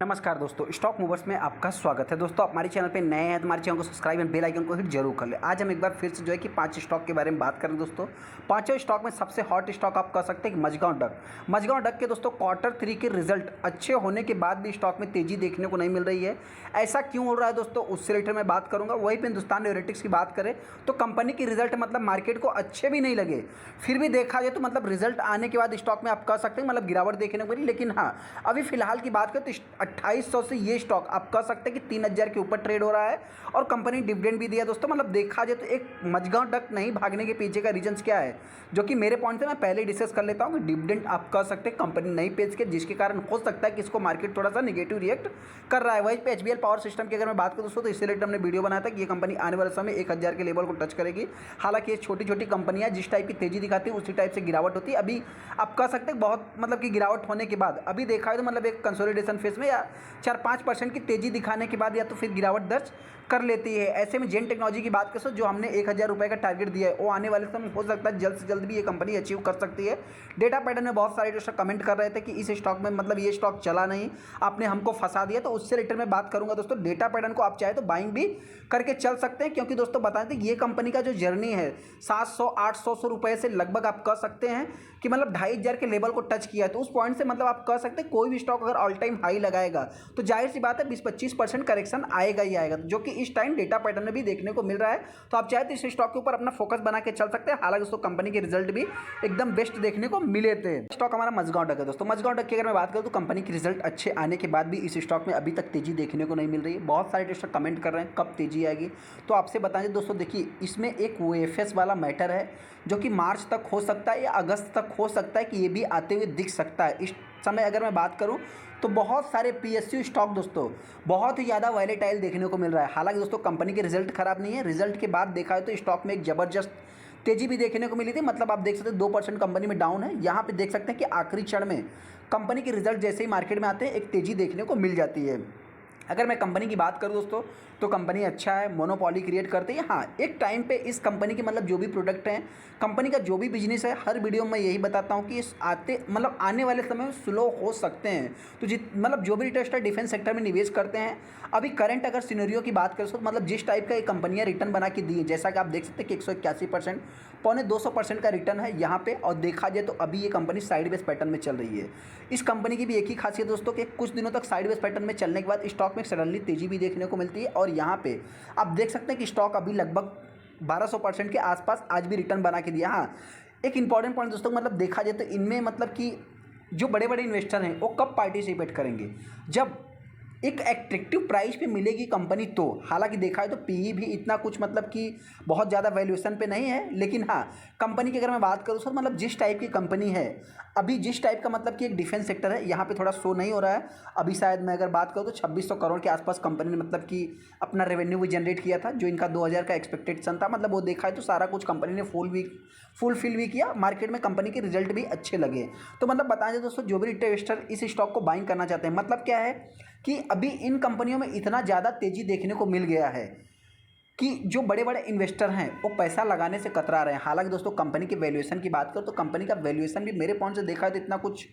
नमस्कार दोस्तों, stock movers में आपका स्वागत है। दोस्तों, आप हमारे चैनल पे नए हैं तो हमारे चैनल को सब्सक्राइब एंड बेल आइकन को हिट जरूर कर लें। आज हम एक बार फिर से जो है कि 5 स्टॉक के बारे में बात करें। दोस्तों, पांचों स्टॉक में सबसे हॉट स्टॉक आप कह सकते हैं कि मझगांव डक के दोस्तों Q3 के रिजल्ट अच्छे होने के बाद भी स्टॉक में तेजी देखने को नहीं मिल रही है। ऐसा क्यों हो रहा है दोस्तों, उससे रिलेटेड मैं बात करूँगा। वहीं पर हिंदुस्तान एरोनॉटिक्स की बात करें तो कंपनी की रिजल्ट मतलब मार्केट को अच्छे भी नहीं लगे, फिर भी देखा जाए तो मतलब रिजल्ट आने के बाद स्टॉक में आप कह सकते हैं मतलब गिरावट देखने को मिली। लेकिन हाँ, अभी फिलहाल की बात करें तो 2800 से ये स्टॉक आप कह सकते हैं कि 3000 के ऊपर ट्रेड हो रहा है और कंपनी डिविडेंड भी दिया। दोस्तों, मतलब देखा जाए तो एक मझगांव डक नहीं भागने के पीछे का रीजंस क्या है, जो कि मेरे पॉइंट से मैं पहले डिस्कस कर लेता हूं कि डिविडेंड आप कह सकते हैं कंपनी नहीं पेज के, जिसके कारण हो सकता है कि इसको मार्केट थोड़ा सा निगेटिव रिएक्ट कर रहा है। वहीं पे एचबीएल पावर सिस्टम की अगर मैं बात करूं दोस्तों, तो इससे रिलेटेड हमने वीडियो बनाया था कि ये कंपनी आने वाले समय 1000 के लेवल को टच करेगी। हालांकि ये छोटी छोटी कंपनियां जिस टाइप की तेजी दिखाती है उसी टाइप से गिरावट होती है। अभी आप कह सकते हैं बहुत मतलब कि गिरावट होने के बाद अभी देखा है तो मतलब एक कंसोलिडेशन फेज में या 4-5% की तेजी दिखाने के बाद या तो फिर गिरावट दर्ज कर लेती है। ऐसे में जेन टेक्नोलॉजी की बात करें, जो हमने 1000 रुपये का टारगेट दिया है, वो आने वाले समय हो सकता है जल्द से जल्द भी ये कंपनी अचीव कर सकती है। डेटा पैटर्न में बहुत सारे दोस्तों कमेंट कर रहे थे कि इस स्टॉक में मतलब ये स्टॉक चला नहीं, आपने हमको फंसा दिया, तो उससे रिलेटेड में बात करूंगा। दोस्तों, डेटा पैटर्न को आप चाहे तो बाइंग भी करके चल सकते हैं, क्योंकि दोस्तों बता दें ये कंपनी का जो जर्नी है 700-800 रुपये से लगभग आप कह सकते हैं कि मतलब 2500 के लेवल को टच किया है। तो उस पॉइंट से मतलब आप कह सकते हैं कोई भी स्टॉक अगर ऑल टाइम हाई लगाएगा तो जाहिर सी बात है 20-25% करेक्शन आएगा ही आएगा, जो कि इस टाइम डेटा पैटर्न में भी देखने को मिल रहा है। तो आप चाहे तो इस स्टॉक के ऊपर अपना फोकस बना के चल सकते हैं। हालांकि दोस्तों कंपनी के रिजल्ट भी एकदम बेस्ट देखने को मिले थे। स्टॉक हमारा मझगांव डक है। दोस्तों, मझगांव डक की अगर मैं बात करूं तो कंपनी के रिजल्ट अच्छे आने के बाद भी इस स्टॉक में अभी तक तेजी देखने को नहीं मिल रही है। बहुत सारे दोस्तों कमेंट कर रहे हैं कब तेजी आएगी, तो आपसे बताएं दोस्तों, देखिए इसमें एक ओएफएस वाला मैटर है जो कि मार्च तक हो सकता है या अगस्त तक हो सकता है कि ये भी आते हुए दिख सकता है। इस समय अगर मैं बात करूं तो बहुत सारे पीएसयू स्टॉक दोस्तों बहुत ही ज़्यादा वॉलेटाइल देखने को मिल रहा है। हालांकि दोस्तों कंपनी के रिजल्ट खराब नहीं है, रिजल्ट के बाद देखा है तो स्टॉक में एक ज़बरदस्त तेजी भी देखने को मिली थी। मतलब आप देख सकते हैं 2% कंपनी में डाउन है। यहाँ पे देख सकते हैं कि आखिरी क्षण में कंपनी के रिजल्ट जैसे ही मार्केट में आते हैं एक तेज़ी देखने को मिल जाती है। अगर मैं कंपनी की बात करूं दोस्तों तो कंपनी अच्छा है, मोनोपॉली क्रिएट करती है। हाँ, एक टाइम पे इस कंपनी के मतलब जो भी प्रोडक्ट हैं, कंपनी का जो भी बिजनेस है, हर वीडियो में यही बताता हूं कि इस आने वाले समय में स्लो हो सकते हैं। तो मतलब जो भी इन्वेस्टर डिफेंस सेक्टर में निवेश करते हैं, अभी करंट अगर सिनेरियो की बात करें तो मतलब जिस टाइप का ये कंपनियाँ रिटर्न बना के दी है, जैसा कि आप देख सकते हैं कि 181% 250% का रिटर्न है यहाँ पे। और देखा जाए तो अभी ये कंपनी साइडवेज पैटर्न में चल रही है। इस कंपनी की भी एक ही खासियत दोस्तों कि कुछ दिनों तक साइडवेज पैटर्न में चलने के बाद स्टॉक में सडनली तेजी भी देखने को मिलती है। और यहाँ पे आप देख सकते हैं कि स्टॉक अभी लगभग 1200% के आसपास आज भी रिटर्न बना के दिया। हाँ, एक इंपॉर्टेंट पॉइंट दोस्तों, मतलब देखा जाए तो इनमें मतलब कि जो बड़े बड़े इन्वेस्टर हैं वो कब पार्टिसिपेट करेंगे, जब एक एट्रैक्टिव प्राइस पे मिलेगी कंपनी तो। हालांकि देखा है तो पीई भी इतना कुछ मतलब कि बहुत ज़्यादा वैल्यूएशन पे नहीं है। लेकिन हाँ, कंपनी की अगर मैं बात करूँ सर, मतलब जिस टाइप की कंपनी है अभी, जिस टाइप का मतलब कि एक डिफेंस सेक्टर है, यहाँ पे थोड़ा शो नहीं हो रहा है। अभी शायद मैं अगर बात करूँ तो 2600 करोड़ के आसपास कंपनी ने मतलब कि अपना रेवेन्यू भी जनरेट किया था, जो इनका 2000 का एक्सपेक्टेशन था। मतलब वो देखा है तो सारा कुछ कंपनी ने फुलफिल भी किया। मार्केट में कंपनी के रिजल्ट भी अच्छे लगे। तो मतलब बताएं दोस्तों, जो भी इन्वेस्टर इस स्टॉक को बाइंग करना चाहते हैं, मतलब क्या है कि अभी इन कंपनियों में इतना ज़्यादा तेज़ी देखने को मिल गया है कि जो बड़े बड़े इन्वेस्टर हैं वो पैसा लगाने से कतरा रहे हैं। हालांकि दोस्तों कंपनी के वैल्यूएशन की बात करो तो कंपनी का वैल्यूएशन भी मेरे पॉइंट से देखा है तो इतना कुछ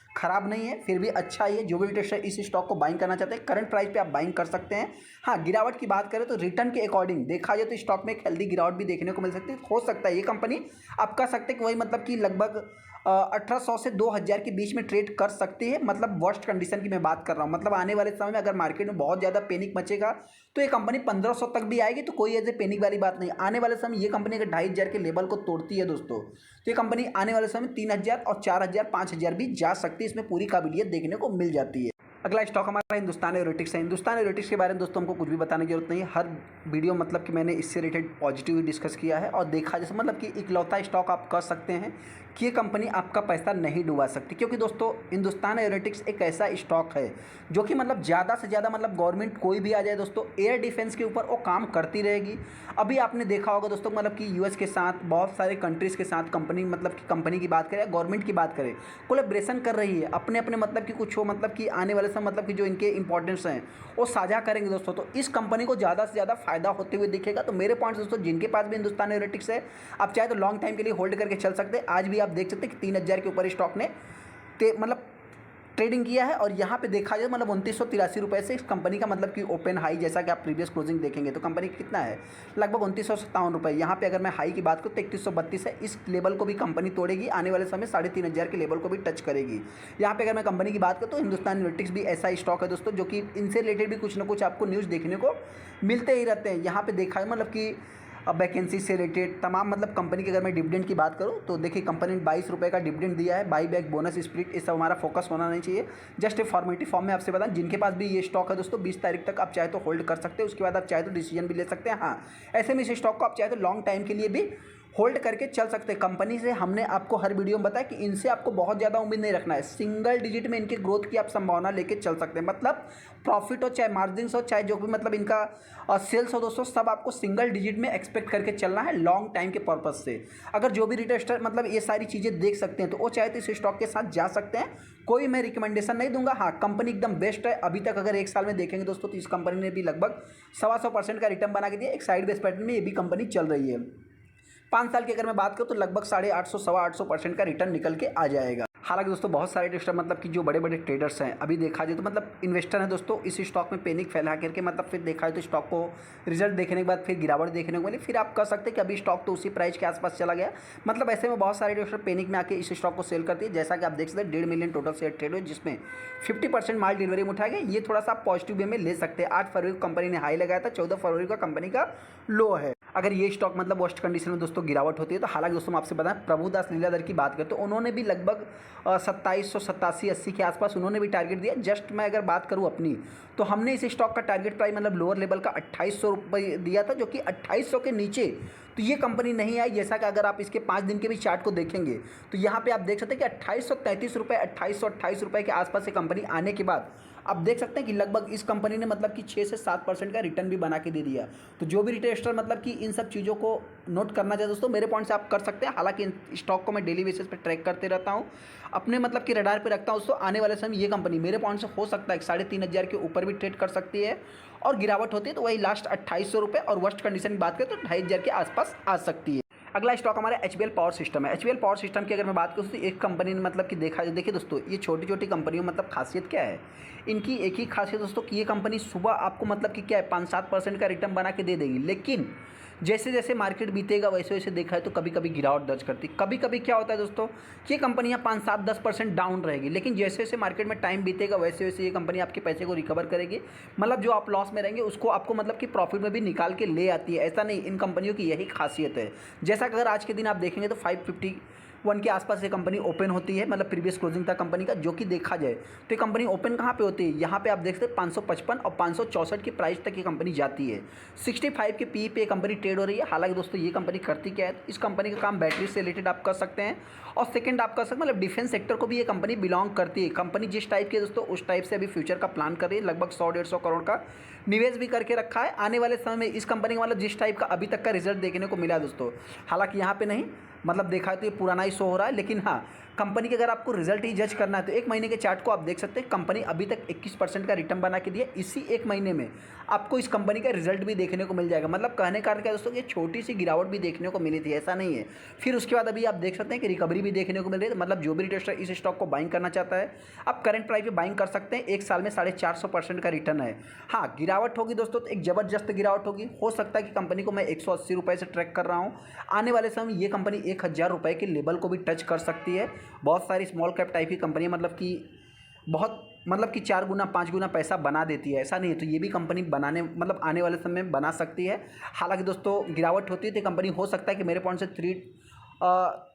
खराब नहीं है, फिर भी अच्छा ही है। जो भी इन्वेस्टर इस स्टॉक को बाइंग करना चाहते हैं, करंट प्राइस पे आप बाइंग कर सकते हैं। हाँ, गिरावट की बात करें तो रिटर्न के अकॉर्डिंग देखा जाए तो स्टॉक में एक हेल्दी गिरावट भी देखने को मिल सकती है। हो सकता है ये कंपनी आप कह सकते हैं कि वही मतलब कि लगभग 1800 से 2000 के बीच में ट्रेड कर सकती है। मतलब वर्स्ट कंडीशन की मैं बात कर रहा हूँ। मतलब आने वाले समय में अगर मार्केट में बहुत ज़्यादा पैनिक मचेगा तो ये कंपनी 1500 तक भी आएगी, तो कोई ऐसे पैनिक वाली बात नहीं। आने वाले समय ये कंपनी अगर 2500 के लेवल को तोड़ती है दोस्तों, तो ये कंपनी आने वाले समय 3000 और 4000 5000 भी जा सकती है। इसमें पूरी काबिलियत देखने को मिल जाती है। अगला स्टॉक हमारा हिंदुस्तान एरोनॉटिक्स है। हिंदुस्तान एरोनॉटिक्स के बारे में दोस्तों हमको कुछ भी बताने की जरूरत नहीं है। हर वीडियो मतलब कि मैंने इससे रिलेटेड पॉजिटिव डिस्कस किया है। और देखा जैसे मतलब कि इकलौता स्टॉक आप कह सकते हैं कि ये कंपनी आपका पैसा नहीं डुबा सकती, क्योंकि दोस्तों हिंदुस्तान एरोनॉटिक्स एक ऐसा स्टॉक है जो कि मतलब ज़्यादा से ज़्यादा मतलब गवर्नमेंट कोई भी आ जाए दोस्तों, एयर डिफेंस के ऊपर वो काम करती रहेगी। अभी आपने देखा होगा दोस्तों, मतलब कि यूएस के साथ बहुत सारे कंट्रीज़ के साथ कंपनी मतलब कि कंपनी की बात करें, गवर्नमेंट की बात करें, कोलैबोरेशन कर रही है अपने अपने मतलब कि कुछ हो मतलब कि आने वाले समय मतलब कि जो इनके इंपॉर्टेंस हैं वो साझा करेंगे दोस्तों। तो इस कंपनी को ज़्यादा से ज़्यादा फायदा होते हुए दिखेगा। तो मेरे पॉइंट्स दोस्तों, जिनके पास भी हिंदुस्तान एरोनॉटिक्स है, आप चाहे तो लॉन्ग टाइम के लिए होल्ड करके चल सकते हैं। आज भी आप देख सकते हैं कि 3000 के ऊपर स्टॉक ने मतलब ट्रेडिंग किया है। और यहाँ पे देखा जाए मतलब 2983 से इस कंपनी का मतलब कि ओपन हाई, जैसा कि आप प्रीवियस क्लोजिंग देखेंगे तो कंपनी कितना है, लगभग 2957 यहाँ पे अगर मैं हाई की बात करूँ तो 3132 है। इस लेवल को भी कंपनी तोड़ेगी, आने वाले समय 3500 के लेवल को भी टच करेगी। यहाँ पे अगर मैं कंपनी की बात करूँ तो हिंदुस्तान यूनिवर्सिटीज़ भी ऐसा स्टॉक है दोस्तों, जो कि इनसे रिलेटेड भी कुछ ना कुछ आपको न्यूज़ देखने को मिलते ही रहते हैं। यहाँ पे देखा है मतलब कि अब वैकेंसी से रिलेटेड तमाम मतलब कंपनी की अगर मैं डिविडेंड की बात करूं तो देखिए कंपनी ने 22 रुपये का डिविडेंड दिया है। बाई बैक, बोनस, स्प्लिट, ये सब हमारा फोकस होना नहीं चाहिए। जस्ट ए फॉर्मेटिव फॉर्म में आपसे बताएं, जिनके पास भी ये स्टॉक है दोस्तों 20 तारीख तक आप चाहे तो होल्ड कर सकते हैं, उसके बाद आप चाहे तो डिसीजन भी ले सकते हैं। हाँ, ऐसे में इस स्टॉक को आप चाहे तो लॉन्ग टाइम के लिए भी होल्ड करके चल सकते हैं। कंपनी से हमने आपको हर वीडियो में बताया कि इनसे आपको बहुत ज़्यादा उम्मीद नहीं रखना है, सिंगल डिजिट में इनके ग्रोथ की आप संभावना लेके चल सकते हैं। मतलब प्रॉफिट हो, चाहे मार्जिन्स हो, चाहे जो भी मतलब इनका सेल्स हो दोस्तों, सब आपको सिंगल डिजिट में एक्सपेक्ट करके चलना है लॉन्ग टाइम के पर्पज से। अगर जो भी रिटेस्टर मतलब ये सारी चीज़ें देख सकते हैं तो वो चाहे तो इस स्टॉक के साथ जा सकते हैं, कोई मैं रिकमेंडेशन नहीं दूंगा। हाँ, कंपनी एकदम बेस्ट है। अभी तक अगर एक साल में देखेंगे दोस्तों तो इस कंपनी ने भी लगभग 125% का रिटर्न बना के दिया। एक साइड बेस पैटर्न में ये भी कंपनी चल रही है। 5 साल की अगर मैं बात करूँ तो लगभग 850 825% का रिटर्न निकल के आ जाएगा। हालांकि दोस्तों बहुत सारे इन्वेस्टर मतलब कि जो बड़े बड़े ट्रेडर्स हैं, अभी देखा जाए तो मतलब इन्वेस्टर हैं दोस्तों, इस स्टॉक में पैनिक फैला करके मतलब फिर देखा जाए तो स्टॉक को रिजल्ट देखने के बाद फिर गिरावट देखने को मिली, फिर आप कह सकते हैं कि अभी स्टॉक तो उसी प्राइस के आसपास चला गया। मतलब ऐसे में बहुत सारे इन्वेस्टर पैनिक में आके इस स्टॉक को सेल करती है। जैसा कि आप देख सकते हैं 1.5 मिलियन टोटल शेयर ट्रेड हुए, जिसमें 50% माल डिलीवरी में उठाया गया। ये थोड़ा सा पॉजिटिव वे में ले सकते हैं। 8 फरवरी को कंपनी ने हाई लगाया था, 14 फरवरी का कंपनी का लो है। अगर ये स्टॉक मतलब वर्स्ट कंडीशन में दोस्तों गिरावट होती है तो हालांकि दोस्तों मैं आपसे बताएं प्रभुदास लीलाधर की बात करें तो उन्होंने भी लगभग 2787-80 के आसपास उन्होंने भी टारगेट दिया। जस्ट मैं अगर बात करूं अपनी तो हमने इस स्टॉक का टारगेट प्राइस मतलब लोअर लेवल का 2800 रुपये दिया था, जो कि 2800 के नीचे तो ये कंपनी नहीं आई। जैसा कि अगर आप इसके 5 दिन के भी चार्ट को देखेंगे तो यहाँ पे आप देख सकते हैं कि 2833 रुपये, 2828 रुपये के आसपास से कंपनी आने के बाद आप देख सकते हैं कि लगभग इस कंपनी ने मतलब कि 6 से 7% का रिटर्न भी बना के दे दिया। तो जो भी रिटेस्टर मतलब कि इन सब चीज़ों को नोट करना चाहे दोस्तों मेरे पॉइंट से आप कर सकते हैं। हालांकि स्टॉक को मैं डेली बेसिस पे ट्रैक करते रहता हूं, अपने मतलब कि रडार पे रखता हूं दोस्तों। आने वाले समय ये कंपनी मेरे पॉइंट से हो सकता है 3500 के ऊपर भी ट्रेड कर सकती है, और गिरावट होती है तो वही लास्ट 2800 रुपये, और वर्स्ट कंडीशन की बात करें तो 2500 के आसपास आ सकती है। अगला स्टॉक हमारा एचबीएल पावर सिस्टम है। एचबीएल पावर सिस्टम की अगर मैं बात करूँ तो एक कंपनी ने मतलब कि देखा जाए, देखिए दोस्तों ये छोटी छोटी कंपनियों मतलब खासियत क्या है इनकी, एक ही खासियत दोस्तों कि ये कंपनी सुबह आपको मतलब कि क्या है 5-7% का रिटर्न बना के दे देगी, लेकिन जैसे जैसे मार्केट बीतेगा वैसे वैसे देखा है तो कभी कभी गिरावट दर्ज करती। कभी कभी क्या होता है दोस्तों कि ये कंपनियां 5-7-10% डाउन रहेगी, लेकिन जैसे जैसे मार्केट में टाइम बीतेगा वैसे वैसे ये कंपनी आपके पैसे को रिकवर करेगी। मतलब जो आप लॉस में रहेंगे उसको आपको मतलब कि प्रॉफिट में भी निकाल के ले आती है। ऐसा नहीं, इन कंपनियों की यही खासियत है। जैसा कि अगर आज के दिन आप देखेंगे तो 551 के आसपास ये कंपनी ओपन होती है, मतलब प्रीवियस क्लोजिंग था कंपनी का। जो कि देखा जाए तो ये कंपनी ओपन कहाँ पे होती है, यहाँ पे आप देख सकते हैं 555 और 564 की प्राइस तक ये कंपनी जाती है। 65 के पी पे कंपनी ट्रेड हो रही है। हालांकि दोस्तों ये कंपनी करती क्या है, इस कंपनी का काम बैटरी से रिलेटेड आप कर सकते हैं, और सेकंड आप कर सकते हैं मतलब डिफेंस सेक्टर को भी ये कंपनी बिलोंग करती है। कंपनी जिस टाइप की है दोस्तों उस टाइप से अभी फ्यूचर का प्लान कर रही है। लगभग 100-150 करोड़ का निवेश भी करके रखा है। आने वाले समय में इस कंपनी का मतलब जिस टाइप का अभी तक का रिजल्ट देखने को मिला दोस्तों, हालांकि यहाँ पे नहीं मतलब देखा है तो ये पुराना ही शो हो रहा है, लेकिन हाँ कंपनी के अगर आपको रिजल्ट ही जज करना है तो 1 महीने के चार्ट को आप देख सकते हैं। कंपनी अभी तक 21% का रिटर्न बना के दिया। इसी 1 महीने में आपको इस कंपनी का रिजल्ट भी देखने को मिल जाएगा। मतलब कहने का अर्थ क्या दोस्तों, ये छोटी सी गिरावट भी देखने को मिली थी, ऐसा नहीं है। फिर उसके बाद अभी आप देख सकते हैं कि रिकवरी भी देखने को मिल रही है। मतलब जो भी रिटेस्टर इस स्टॉक को बाइंग करना चाहता है आप करंट प्राइस पे बाइंग कर सकते हैं। 1 साल में 450% का रिटर्न है। हाँ, गिरावट होगी दोस्तों तो एक ज़बरदस्त गिरावट होगी। हो सकता है कि कंपनी को मैं 180 रुपये से ट्रैक कर रहा हूँ। आने वाले समय ये कंपनी 1000 रुपये के लेवल को भी टच कर सकती है। बहुत सारी स्मॉल कैप टाइप की कंपनियां मतलब कि बहुत मतलब कि 4 गुना 5 गुना पैसा बना देती है, ऐसा नहीं है। तो ये भी कंपनी बनाने मतलब आने वाले समय में बना सकती है। हालांकि दोस्तों गिरावट होती है तो कंपनी हो सकता है कि मेरे पॉइंट से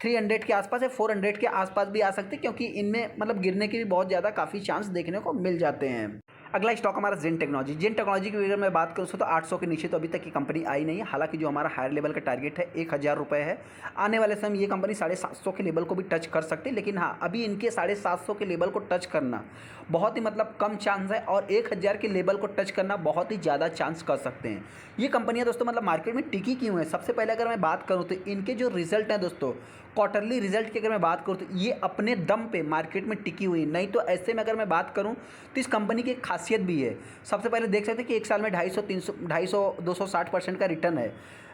300 के आसपास है, 400 के आसपास भी आ सकती है, क्योंकि इनमें मतलब गिरने के भी बहुत ज़्यादा काफ़ी चांस देखने को मिल जाते हैं। अगला स्टॉक हमारा जेन टेक्नोलॉजी। जेन टेक्नोलॉजी की अगर मैं बात करूँ तो 800 के नीचे तो अभी तक की कंपनी आई नहीं है। हालांकि जो हमारा हायर लेवल का टारगेट है 1000 रुपये है। आने वाले समय ये कंपनी 750 के लेवल को भी टच कर सकती है, लेकिन हाँ अभी इनके 750 के लेवल को टच करना बहुत ही मतलब कम चांस है, और 1000 के लेवल को टच करना बहुत ही ज़्यादा चांस कर सकते हैं। ये कंपनियाँ दोस्तों मतलब मार्केट में टिकी क्यों है, सबसे पहले अगर मैं बात करूँ तो इनके जो रिजल्ट हैं दोस्तों, क्वार्टरली रिजल्ट की अगर मैं बात करूँ तो ये अपने दम पे मार्केट में टिकी हुई। नहीं तो ऐसे में अगर मैं बात करूँ तो इस कंपनी की एक खासियत भी है। सबसे पहले देख सकते हैं कि 1 साल में 250 260% का रिटर्न है।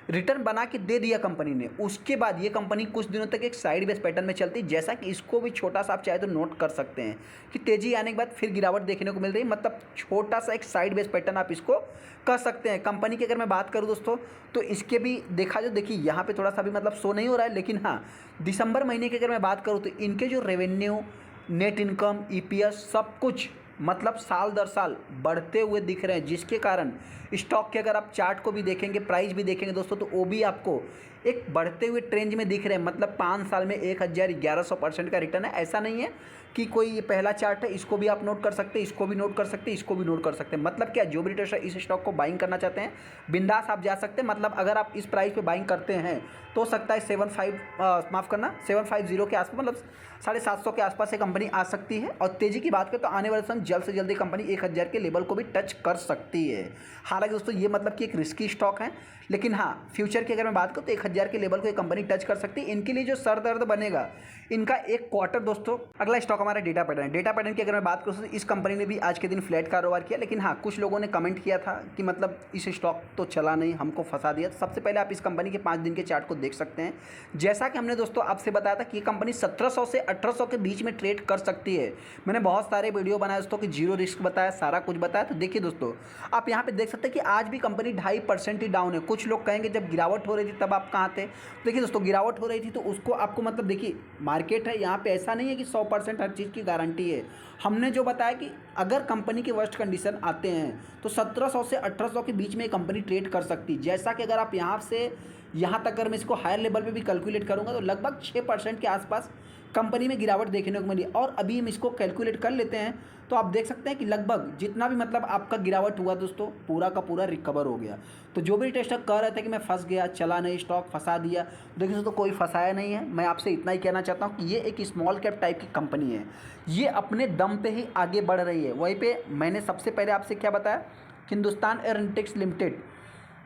रिटर्न बना के दे दिया कंपनी ने, उसके बाद ये कंपनी कुछ दिनों तक एक साइड बेस पैटर्न में चलती, जैसा कि इसको भी छोटा सा आप चाहे तो नोट कर सकते हैं कि तेज़ी आने के बाद फिर गिरावट देखने को मिल रही है, मतलब छोटा सा एक साइड बेस पैटर्न आप इसको कर सकते हैं। कंपनी की अगर मैं बात करूँ दोस्तों, तो इसके भी देखा जो देखिए यहाँ पे थोड़ा सा भी मतलब शो नहीं हो रहा है, लेकिन हाँ दिसंबर महीने की अगर मैं बात करूँ तो इनके जो रेवेन्यू, नेट इनकम, ईपीएस सब कुछ मतलब साल दर साल बढ़ते हुए दिख रहे हैं, जिसके कारण स्टॉक के अगर आप चार्ट को भी देखेंगे, प्राइस भी देखेंगे दोस्तों, तो वो भी आपको एक बढ़ते हुए ट्रेंड में दिख रहे हैं। मतलब 5 साल में 1100% का रिटर्न है। ऐसा नहीं है कि कोई ये पहला चार्ट है, इसको भी आप नोट कर सकते हैं, इसको भी नोट कर सकते हैं, इसको भी नोट कर सकते हैं। मतलब क्या, जो भी ट्रेडर इस स्टॉक को बाइंग करना चाहते हैं बिंदास आप जा सकते हैं। मतलब अगर आप इस प्राइस पे बाइंग करते हैं तो हो सकता है 750 के आसपास, मतलब 750 के आसपास ये कंपनी आ सकती है। और तेज़ी की बात करें तो आने वाले समय जल्द से जल्द कंपनी 1000 के लेवल को भी टच कर सकती है। हालांकि दोस्तों ये मतलब कि एक रिस्की स्टॉक है, लेकिन हाँ फ्यूचर की अगर मैं बात करूँ तो 1000 के लेवल को ये कंपनी टच कर सकती है। इनके लिए जो सर दर्द बनेगा इनका एक क्वार्टर दोस्तों। अगला स्टॉक हमारा डेटा पैटर्न है। डेटा पैटर्न की अगर मैं बात करूँ तो इस कंपनी ने भी आज के दिन फ्लैट कारोबार किया, लेकिन हाँ कुछ लोगों ने कमेंट किया था कि मतलब इस स्टॉक तो चला नहीं, हमको फंसा दिया। तो सबसे पहले आप इस कंपनी के 5 दिन के चार्ट को देख सकते हैं। जैसा कि हमने दोस्तों आपसे बताया था कि ये कंपनी 1700 से 1800 के बीच में ट्रेड कर सकती है। मैंने बहुत सारे वीडियो बनाए दोस्तों कि जीरो रिस्क बताया, सारा कुछ बताया। तो देखिए दोस्तों, आप यहाँ पे देख सकते हैं कि आज भी कंपनी 2.5% ही डाउन है। कुछ लोग कहेंगे जब गिरावट हो रही थी तब आप कहाँ थे। देखिए दोस्तों, गिरावट हो रही थी तो उसको आपको मतलब देखिए मार्केट है, यहाँ पे ऐसा नहीं है कि 100% हर चीज़ की गारंटी है। हमने जो बताया कि अगर कंपनी के वर्स्ट कंडीशन आते हैं तो 1700 से 1800 के बीच में कंपनी ट्रेड कर सकती है। जैसा कि अगर आप यहाँ से यहाँ तक अगर मैं इसको हायर लेवल पे भी कैलकुलेट करूँगा तो लगभग 6% के आसपास कंपनी में गिरावट देखने को मिली। और अभी हम इसको कैलकुलेट कर लेते हैं तो आप देख सकते हैं कि लगभग जितना भी मतलब आपका गिरावट हुआ दोस्तों, पूरा का पूरा रिकवर हो गया। तो जो भी टेस्टर कह रहे थे कि मैं फंस गया, चला नहीं, स्टॉक फंसा दिया, देखिए दोस्तों कोई फंसाया नहीं है। मैं आपसे इतना ही कहना चाहता हूँ कि ये एक स्मॉल कैप टाइप की कंपनी है, ये अपने दम पे ही आगे बढ़ रही है। वहीं पे मैंने सबसे पहले आपसे क्या बताया, Hindustan aeronautics limited,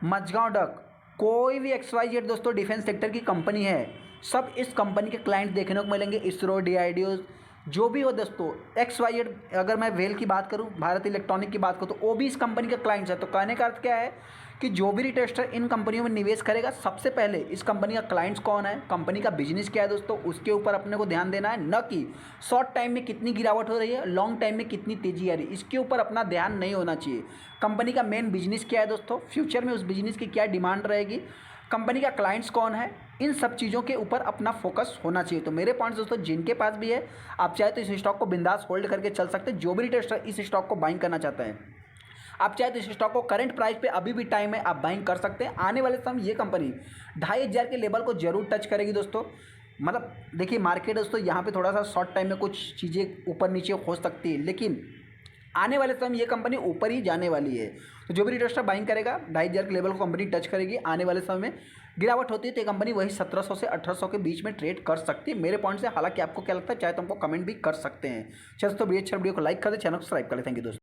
Mazagon dock, कोई भी XYZ दोस्तों डिफेंस सेक्टर की कंपनी है, सब इस कंपनी के क्लाइंट देखने को मिलेंगे। इसरो, DRDO, जो भी हो दोस्तों, XYZ, अगर मैं वेल की बात करूं, भारत इलेक्ट्रॉनिक की बात करूं, तो वो भी इस कंपनी के क्लाइंट्स है। तो कहने का अर्थ क्या है कि जो भी रिटेस्टर इन कंपनियों में निवेश करेगा, सबसे पहले इस कंपनी का क्लाइंट्स कौन है, कंपनी का बिजनेस क्या है दोस्तों, उसके ऊपर अपने को ध्यान देना है। न कि शॉर्ट टाइम में कितनी गिरावट हो रही है, लॉन्ग टाइम में कितनी तेजी आ रही है, इसके ऊपर अपना ध्यान नहीं होना चाहिए। कंपनी का मेन बिजनेस क्या है दोस्तों, फ्यूचर में उस बिजनेस की क्या डिमांड रहेगी, कंपनी का क्लाइंट्स कौन है, इन सब चीज़ों के ऊपर अपना फोकस होना चाहिए। तो मेरे पॉइंट्स दोस्तों, जिनके पास भी है, आप चाहे तो इस स्टॉक को बिंदास होल्ड करके चल सकते हैं। जो भी रिटेस्टर इस स्टॉक को बाइंग करना चाहता है, आप चाहे तो इस स्टॉक को करंट प्राइस पे अभी भी टाइम है, आप बाइंग कर सकते हैं। आने वाले समय ये कंपनी 2500 के लेवल को जरूर टच करेगी दोस्तों। मतलब देखिए मार्केट दोस्तों यहाँ पे थोड़ा सा शॉर्ट टाइम में कुछ चीज़ें ऊपर नीचे हो सकती है, लेकिन आने वाले समय ये कंपनी ऊपर ही जाने वाली है। तो जो भी रिटेस्टर बाइंग करेगा 2500 के लेवल को कंपनी टच करेगी। आने वाले समय में गिरावट होती है तो ये कंपनी वही 1700 से 1800 के बीच में ट्रेड कर सकती है मेरे पॉइंट से। हालांकि आपको क्या लगता है, चाहे तो हमको कमेंट भी कर सकते हैं। चलो तो वीडियो अच्छा, वीडियो को लाइक कर दे, चैनल को सब्सक्राइब कर ले। थैंक यू दोस्तों।